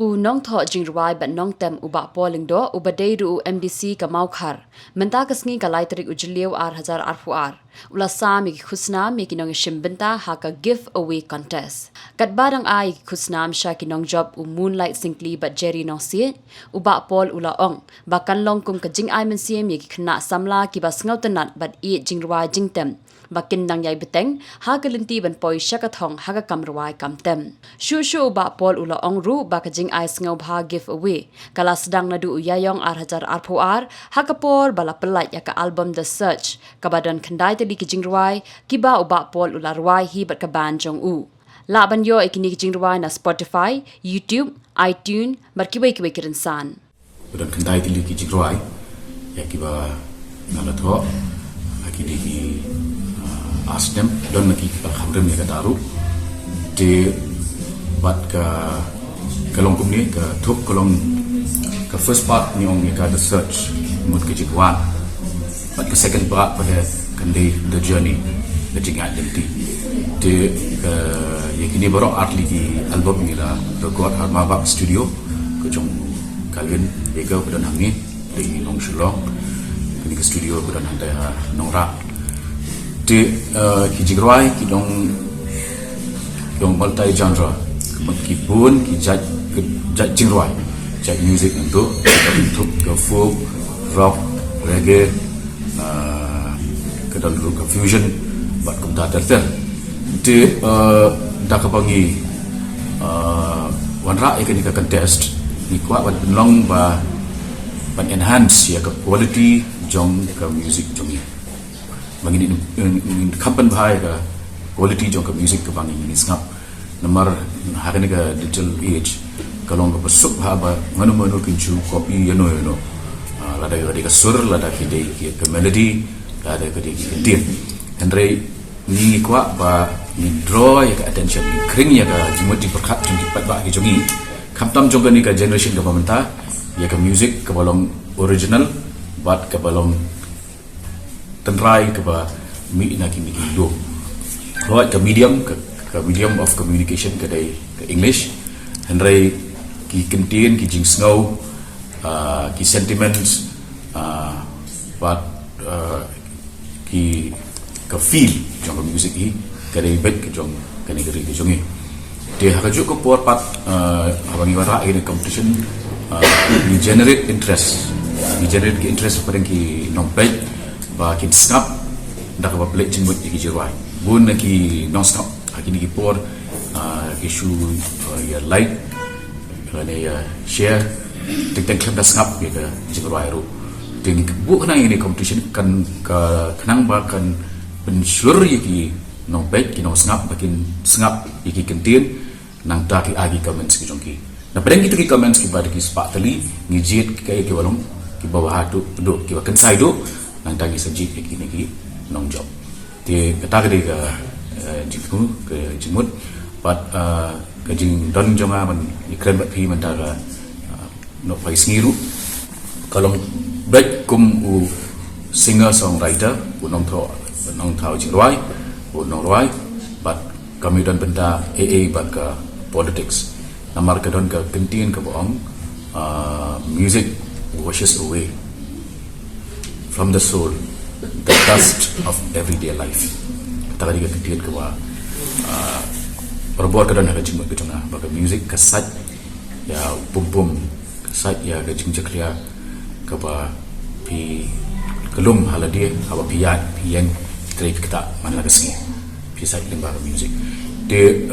nong tho jing ruai ban nong tem uba polling do uba dei ru MDC ka mau khar menta kasngi ka lai tarik ujliu ar hazar arfuar ula sami ki khusna me ki nong shimbenta ha ka give away contest kat barang ai ki khusna sha ki nong job moonlight singly but jerry no si uba pol ula ong bakan long kum ka jing ai men si me ki khna samla ki bas ngau tanat but e jing ruai jing tem bakin nang yai beteng ha galinti ban poi shakathong ha ga kamruai kamtem shu ba pol ula ong ru ba ka jing ai ngau bha give away kala sedang nadu uyayong ar hajar arpuar ha kapor bala pelat ya ka album The Search kabadan khandai teli ki jing ruai ki ba uba pol ula ruai hi bat ka ban jong u la ban yo ikini ki jing ruai na Spotify, YouTube, iTunes markibai ki kiran san dan khandai teli ki jing ruai ya ki ba nalatho akini ki asdem don maki khamrem ni ka daru de bat ka kalong kum ni ka thuk kalong ka first part ni ong ni ka The Search mut ke jikwan bat ka second part pada kande The Journey the jing identity de yakini baro artli ki album ni la record harma bab studio ko jong kalin ega pada hangi de nong shulong ni ka studio pada nang da nongra de ki jigrai ki dong multi genre ki pun ki jat jingrai jat music untuk ke folk rock reggae ke dalam ke fusion buat kumta terter de dak bangi wanra ikan ka contest ni kuat ban long ba ban enhance ya ke quality jong ke music jong ni bagi ni kapan bahaya ke quality jong ke music ke bangi ni ngap nomor hari ni ke digital age kalau ke besuk bahaba manu kincu copy yano lada ke sur lada ke ke melody lada ke din Henry ni kuat ba ni draw ya ke attention ni kering ya ke jumut di perkat jung dipat ba ke jongi kamtam jong ni ke generation ke pemerintah ya ke music ke balong original bat ke balong tenrai ke ba mi ina ki mi do lo ke medium of communication ke dai ke English Henry ki kentin ki jing snow ki sentiments but ki ke feel jong music hi ke dai bet ke jong ke negeri ke jongi de haju ko por pat abangi wara ini competition ni generate interest pada ki nompet ba kin snap dak ba play jingmut ki jirwai bun ki non stop akini ki por ki shu ya like ne ya share tik klip da snap ki ka jirwai ru ting bu kana ini competition kan ka kanang ba kan pensur ki nompet ki non snap bakin snap ki kentin nang ta ki agi comments ki jongki na pedang kita ki comments ki pada ki spak tali ngijit ki walong ki bawah hatu do ki wakan sai do nang tangi sajit ki ni nong job ti kata ke ga jiku ke jimut but ke jing don jonga man ikran bat pi man daga no pai singiru kalong back kum u singer songwriter u nong thau jirwai u nong roi but kami don benda AA bat ka politics namar ka don ka kentin ka boong music washes away from the soul the dust of everyday life kata dia ketian ke wa perbuat kadang ada jingmut ke tengah baga music kasat ya pum kasat ya ke jingjeklia ke ba pi kelum hala dia apa pian trip kita mana lagi pi side limba music de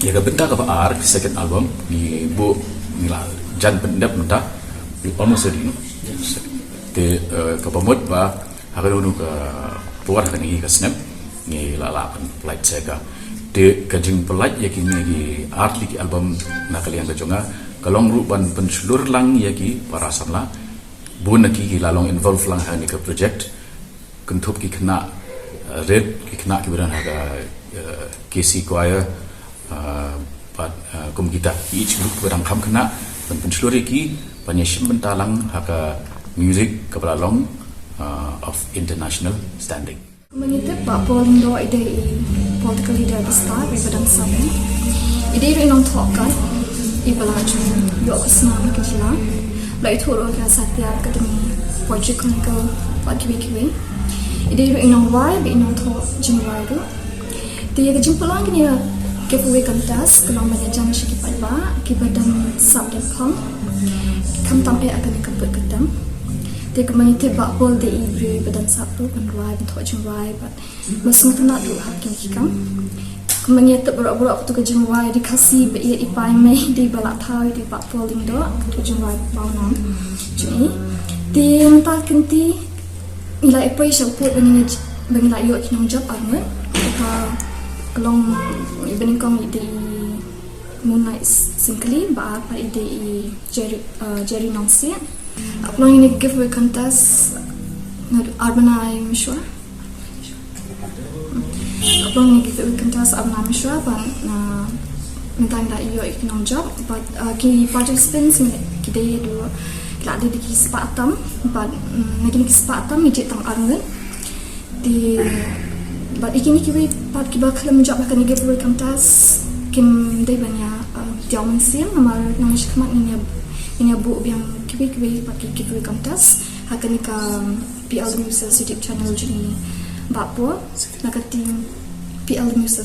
ya ke benda ke ar second album ni bu nila jan pendap mentah almost ready de ke pemut ba hakanu ke puar kan ni ke snap ni la flight sega de kajing pelat yakini ki artli ki album na kalian kejonga kalong rupan pensulur lang yaki para samla bun ki lalong involve lang hani ke project kentup ki kena red ki kena ki beran haga KC choir pat kum kita each group berang kam kena pensulur ki panyeshim bentalang haga music kebalalong of international standing. Mengitip Pak Polling do ide political leader besar di Padang Samen. Ide itu inong talk kan. ibalaju yo kusna kejila la itu ro ka satya kademi project ko kiwi ide ro inong wai be inong tho jinwai ro dia ke jumpulang ni giveaway kontes kalau mana jam sikit pada kibadan sabdan pang kam tampe akan kebut kedam dia kemana tiba bol de ibri badan sabtu kan rai bentuk jumrai but masih kena tu hakim kikam kemana tu berak-berak tu ke jumrai dikasih be ipai mai di balak thai di pak polling do tu jumrai pau nam jadi dia mentah kenti ila ipai support bagi la yo kinong job arme kalau ibn kong ide Moonlight Singly ba apa ide Jerry Nongsi upload ini giveaway contest Arbanai Mishwa upload ini giveaway contest Arbanai Mishwa ban minta ida iyo ikinong job but ki participants kita dulu kita ada di kesempatan but lagi kesempatan ije tang arngan di but ikini kiwi pat kiba kala menjawab akan giveaway contest kim day banyak diaman sim nama nama shikmat ini bu yang kiwi pat giveaway contest akan ika PL News YouTube channel jadi bapo nakati PL News